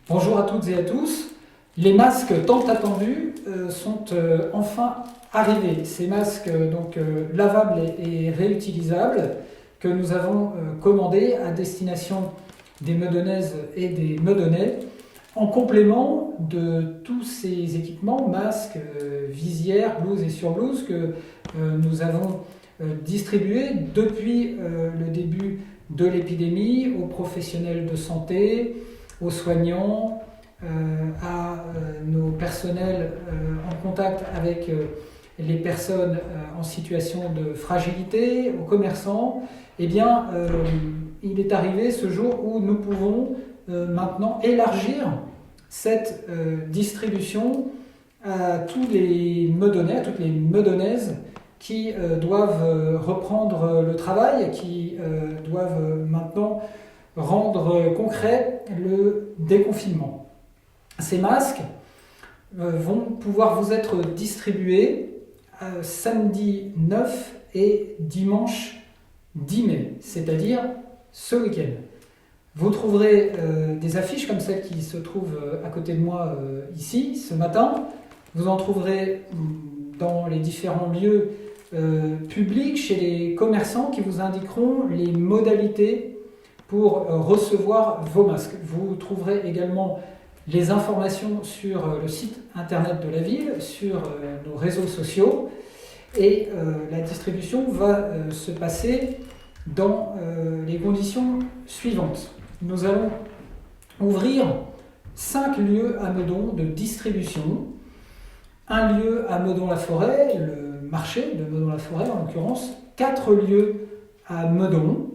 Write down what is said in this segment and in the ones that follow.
Bonjour à toutes et à tous. Les masques tant attendus sont enfin arrivés. Ces masques lavables et réutilisables que nous avons commandés à destination des Meudonnaises et des Meudonnais en complément de tous ces équipements, masques, visières, blouses et surblouses que nous avons distribués depuis le début de l'épidémie aux professionnels de santé, aux soignants, à nos personnels en contact avec les personnes en situation de fragilité, aux commerçants. Eh bien, il est arrivé ce jour où nous pouvons maintenant élargir cette distribution à tous les Meudonnais, à toutes les Meudonnaises qui doivent reprendre le travail, qui doivent maintenant rendre concret le déconfinement. Ces masques vont pouvoir vous être distribués samedi 9 et dimanche 10 mai, c'est-à-dire ce week-end. Vous trouverez des affiches comme celle qui se trouve à côté de moi ici, ce matin. Vous en trouverez dans les différents lieux publics, chez les commerçants qui vous indiqueront les modalités pour recevoir vos masques. Vous trouverez également les informations sur le site internet de la ville, sur nos réseaux sociaux, et la distribution va se passer dans les conditions suivantes. Nous allons ouvrir 5 lieux à Meudon de distribution. Un lieu à Meudon-la-Forêt, le marché de Meudon-la-Forêt en l'occurrence, 4 lieux à Meudon,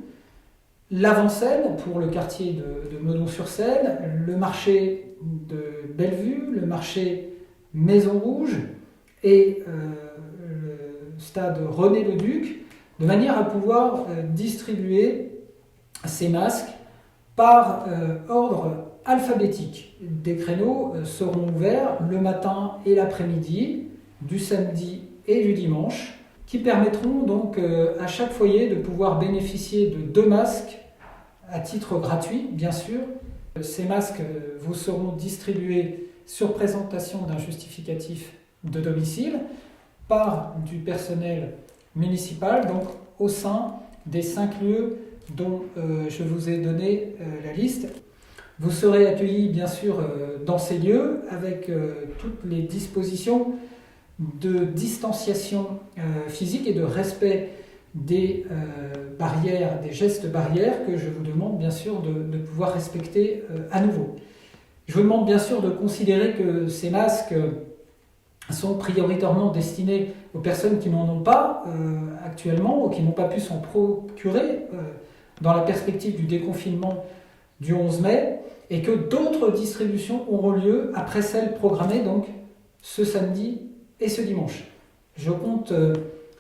l'Avant-Seine pour le quartier de Meudon-sur-Seine, le marché de Bellevue, le marché Maison Rouge et le stade René-le-Duc, de manière à pouvoir distribuer ces masques par ordre alphabétique. Des créneaux seront ouverts le matin et l'après-midi, du samedi et du dimanche, qui permettront donc à chaque foyer de pouvoir bénéficier de 2 masques à titre gratuit, bien sûr. Ces masques vous seront distribués sur présentation d'un justificatif de domicile par du personnel municipal, donc au sein des 5 lieux dont je vous ai donné la liste. Vous serez accueillis bien sûr dans ces lieux avec toutes les dispositions de distanciation physique et de respect des barrières, des gestes barrières que je vous demande bien sûr de pouvoir respecter à nouveau. Je vous demande bien sûr de considérer que ces masques sont prioritairement destinés aux personnes qui n'en ont pas actuellement ou qui n'ont pas pu s'en procurer dans la perspective du déconfinement du 11 mai et que d'autres distributions auront lieu après celles programmées donc ce samedi et ce dimanche. Je compte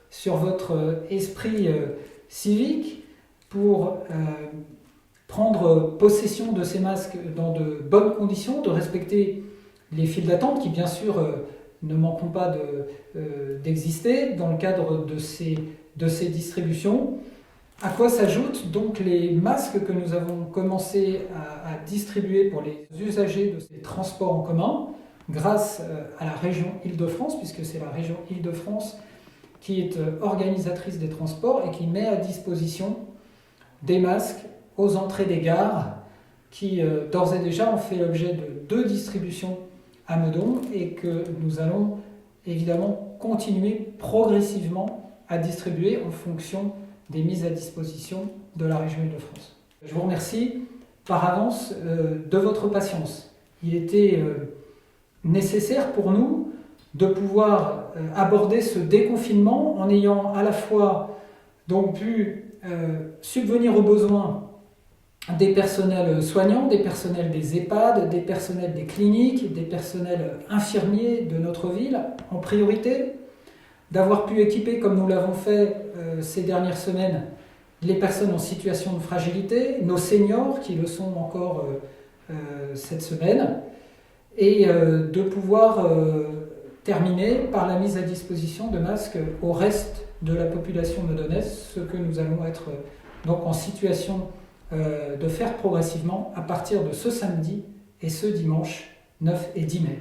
sur votre esprit civique pour prendre possession de ces masques dans de bonnes conditions, de respecter les files d'attente qui bien sûr ne manqueront pas d'exister dans le cadre de ces distributions. À quoi s'ajoutent donc les masques que nous avons commencé à distribuer pour les usagers de ces transports en commun grâce à la région Île-de-France, puisque c'est la région Île-de-France qui est organisatrice des transports et qui met à disposition des masques aux entrées des gares qui d'ores et déjà ont fait l'objet de 2 distributions à Meudon et que nous allons évidemment continuer progressivement à distribuer en fonction des mises à disposition de la région Île-de-France. Je vous remercie par avance de votre patience. Il était nécessaire pour nous de pouvoir aborder ce déconfinement en ayant à la fois donc pu subvenir aux besoins des personnels soignants, des personnels des EHPAD, des personnels des cliniques, des personnels infirmiers de notre ville en priorité, d'avoir pu équiper, comme nous l'avons fait ces dernières semaines, les personnes en situation de fragilité, nos seniors qui le sont encore cette semaine, et de pouvoir terminer par la mise à disposition de masques au reste de la population meudonnaise, ce que nous allons être donc en situation de faire progressivement à partir de ce samedi et ce dimanche 9 et 10 mai.